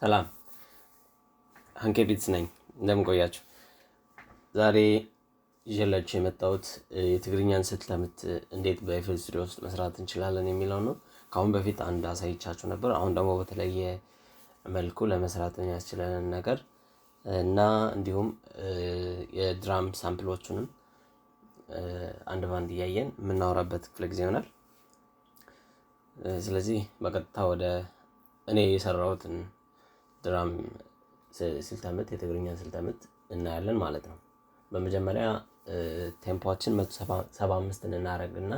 ሰላም HanKBeatz ነኝ። እንደምን ቆያችሁ? ዛሬ ይዤላችሁ የመጣሁት የትግርኛን ስትለምት እንዴት በኤፍኤል ስቱዲዮ ውስጥ መስራት እንችላለን የሚለው ነው። ከአሁን በፊት አንድ አሳይቻችሁ ነበር። አሁን ደግሞ በተለየ መልኩ ለመስራት የሚያስችለንን ነገር እና እንዲሁም የድራም ሳምፕሎቹንም አንድ ባንድ እያየን የምናወራበት ክፍለ ጊዜ ይሆናል። ስለዚህ በቀጥታ ወደ እኔ የሰራሁትን ድራም ስልተምት የትግርኛን ስልተምት እናያለን ማለት ነው። በመጀመሪያ ቴምፖአችን 175 እናደርግና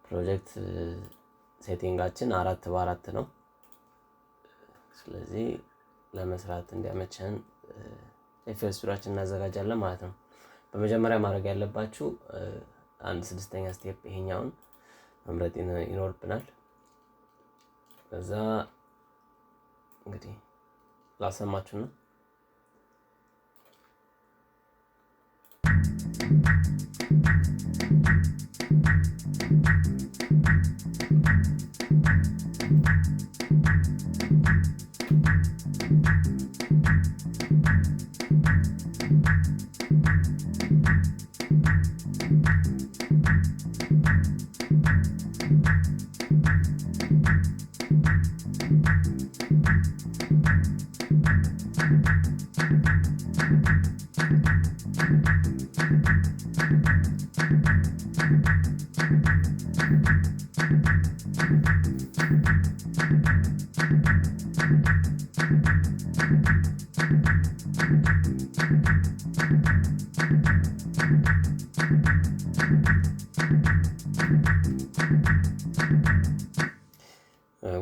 ፕሮጀክት ሴቲንጋችን 4x4 ነው። ስለዚህ ለመስራት እንዲያመቸን ኤፍኤል ስቱዲዮአችን እናዘጋጃለን ማለት ነው። በመጀመሪያ ማድረግ ያለባችሁ 1/6ኛ ስቴፕ ይሄኛውን መምረጥ ይኖርብናል። ከዛ እንግዲህ ላሰማችሁ ነው።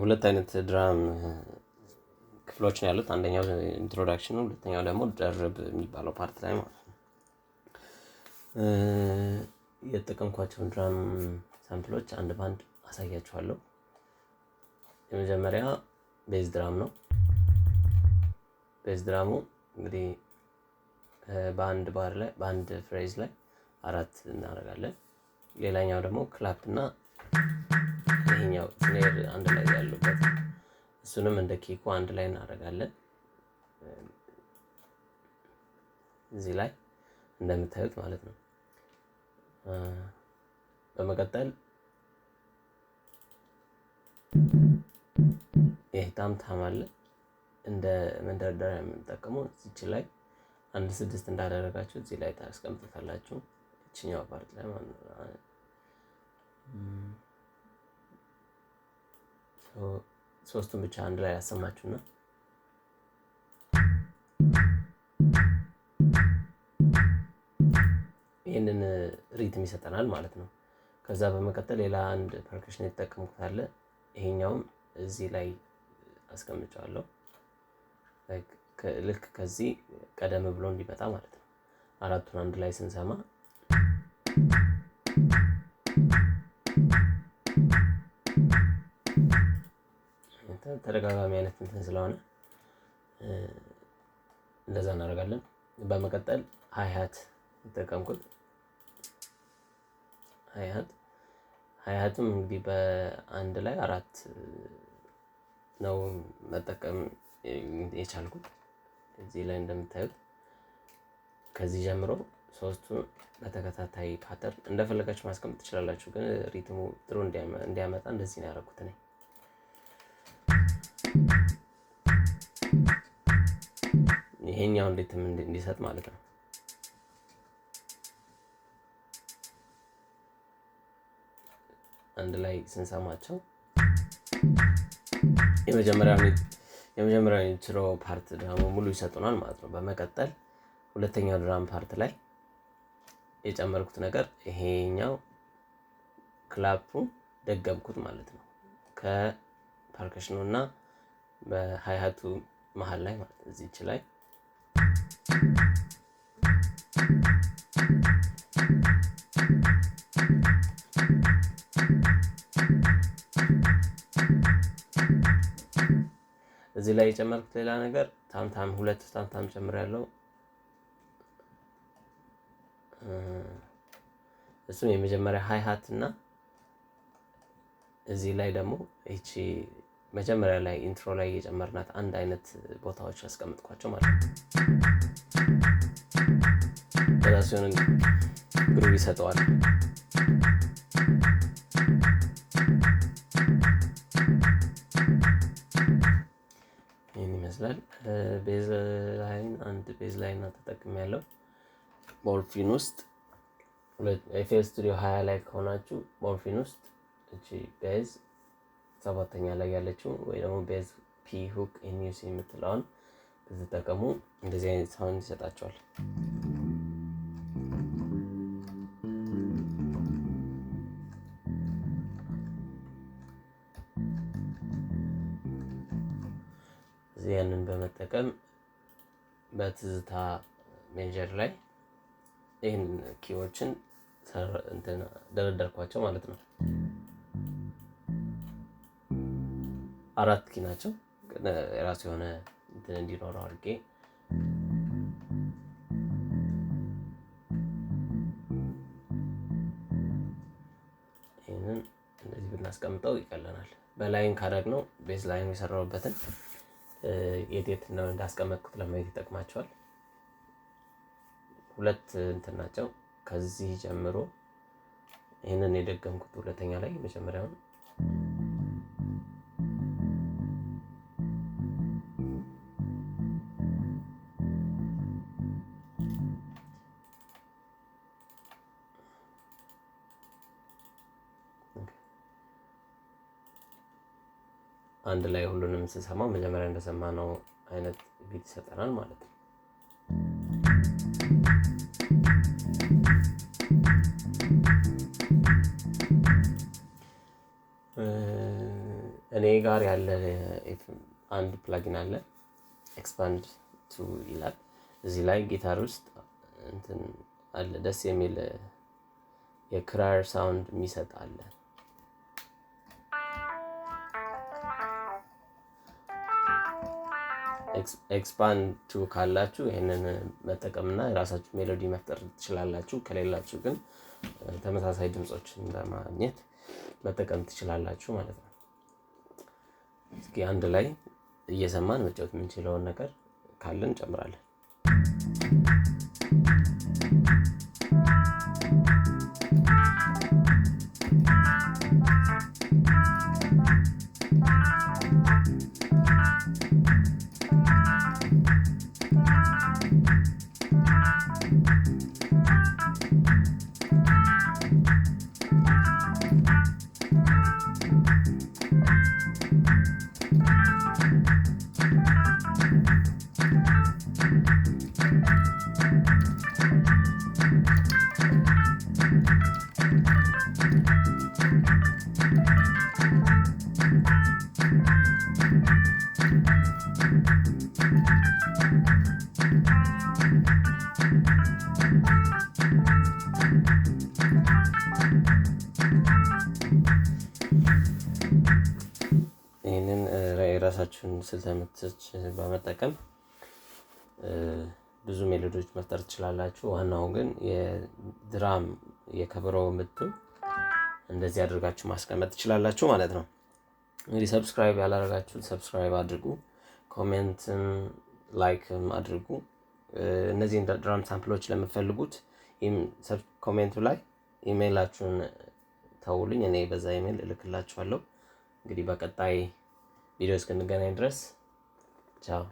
ሁለት አይነት ድራም ክፍሎች ነው ያሉት። አንደኛው ኢንትሮዳክሽን ነው፣ ሁለተኛው ደግሞ ደርብ የሚባለው ፓርት ላይ ማለት ነው። የተጠቀምኳቸውን ድራም ሳምፕሎች አንድ ባንድ አሳያችኋለሁ። የመጀመሪያ ቤዝ ድራም ነው። ቤዝ ድራሙ እንግዲህ በአንድ ባር ላይ በአንድ ፍሬዝ ላይ 4 እናደርጋለን። ሌላኛው ደግሞ ክላፕ እና ይሄኛው ስኔር አንድ ላይ ያሉበት እሱንም እንደ ኪኩ አንድ ላይ እናደርጋለን። እዚህ ላይ እንደምታዩት ማለት ነው። በመቀጠል ይሄ ታምታም አለ እንደ መንደርደሪያ የምንጠቀመው እዚች ላይ 1/6 እንዳደረጋችሁ እዚህ ላይ ታስቀምጡታላችሁ። እቺኛው ፓርት ላይ ማለት ነው። ሶስቱን ብቻ አንድ ላይ ያሰማችሁና ይሄንን ሪትም ይሰጠናል ማለት ነው። ከዛ በመቀጠል ሌላ አንድ ፐርከሽን የተጠቀምኩት አለ። ይሄኛውም እዚህ ላይ አስቀምጫለሁ። ልክ ከዚህ ቀደም ብሎ እንዲመጣ ማለት ነው። አራቱን አንድ ላይ ስንሰማ ተደጋጋሚ አይነት እንትን ስለሆነ እንደዛ እናደርጋለን። በመቀጠል ሃይሃት ተጠቀምኩት። ሃይሃትም እንግዲህ በአንድ ላይ 4 ነው መጠቀም የቻልኩት። እዚህ ላይ እንደምታዩት ከዚህ ጀምሮ 3ቱን በተከታታይ ፓተርን እንደፈለጋችሁ ማስቀመጥ ትችላላችሁ፣ ግን ሪትሙ ጥሩ እንዲያመጣ እንደዚህ ነው ያደረኩት እኔ። ይሄኛው እንዴትም እንዲሰጥ ማለት ነው። አንድ ላይ ስንሰማቸው የመጀመሪያው ኢንትሮ ፓርት ደግሞ ሙሉ ይሰጡናል ማለት ነው። በመቀጠል ሁለተኛው ድራም ፓርት ላይ የጨመርኩት ነገር ይሄኛው ክላፑ ደገምኩት ማለት ነው። ከፐርከሽኑ እና በሃይሃቱ መሃል ላይ ማለት እዚች ላይ እዚህ ላይ የጨመርኩት ሌላ ነገር ታምታም 2 ታምታም ጨምሬያለሁ። እሱም የመጀመሪያ ሃይሃት እና እዚህ ላይ ደግሞ እቺ መጀመሪያ ላይ ኢንትሮ ላይ የጨመርናት አንድ አይነት ቦታዎች አስቀምጥኳቸው ማለት ነው። በራሱን ግሩቭ ይሰጠዋል። ይህን ይመስላል። ቤዝ ላይን አንድ ቤዝ ላይን ተጠቅሜያለሁ። ሞርፊን ውስጥ FL Studio 20 ላይ ከሆናችሁ ሞርፊን ውስጥ እቺ ቤዝ 7ኛ ላይ ያለችው ወይ ደግሞ ቤዝ ፒ ሁክ ኢንዩሲ የምትለውን ብትጠቀሙ እንደዚህ አይነት ሳውንድ ይሰጣቸዋል። ያንን በመጠቀም በትዝታ ሜጀር ላይ ይሄን ኪዎችን ደረደርኳቸው ማለት ነው። 4 ኪ ናቸው። የራሱ የሆነ እንትን እንዲኖረው አድርጌ ይሄንን እንደዚህ ብናስቀምጠው ይቀለናል። በላይን ካደረግነው ቤዝ ላይን የሰራውበትን የት ነው እንዳስቀመጥኩት ለማየት ይጠቅማቸዋል። 2 እንትን ናቸው። ከዚህ ጀምሮ ይሄንን የደገምኩት ሁለተኛ ላይ መጀመሪያውን አንድ ላይ ሁሉንም ስሰማው መጀመሪያ እንደሰማነው አይነት ቢት ይሰጠናል ማለት ነው። እኔ ጋር ያለ አንድ ፕላጊን አለ ኤክስፓንድ ቱ ይላል። እዚህ ላይ ጊታር ውስጥ እንትን አለ ደስ የሚል የክራር ሳውንድ የሚሰጥ አለ። ኤክስፓንድ ቱ ካላችሁ ይሄንን መጠቀምና የራሳችሁ ሜሎዲ መፍጠር ትችላላችሁ። ከሌላችሁ ግን ተመሳሳይ ድምጾችን ለማግኘት መጠቀም ትችላላችሁ ማለት ነው። እስኪ አንድ ላይ እየሰማን መጫወት የምንችለውን ነገር ካለን እንጨምራለን። የራሳችሁን ስልት ምቶች በመጠቀም ብዙ ሜሎዲዎች መፍጠር ትችላላችሁ። ዋናው ግን የድራም የከበሮ ምት እንደዚህ አድርጋችሁ ማስቀመጥ ትችላላችሁ ማለት ነው። እንግዲህ ሰብስክራይብ ያላደረጋችሁ ሰብስክራይብ አድርጉ፣ ኮሜንትም ላይክም አድርጉ። እነዚህ ድራም ሳምፕሎች ለምትፈልጉት ኮሜንቱ ላይ ኢሜይላችሁን ተውልኝ፣ እኔ በዛ ኢሜይል እልክላችኋለሁ። እንግዲህ በቀጣይ ቪዲዮ እስክንገናኝ ድረስ ቻው።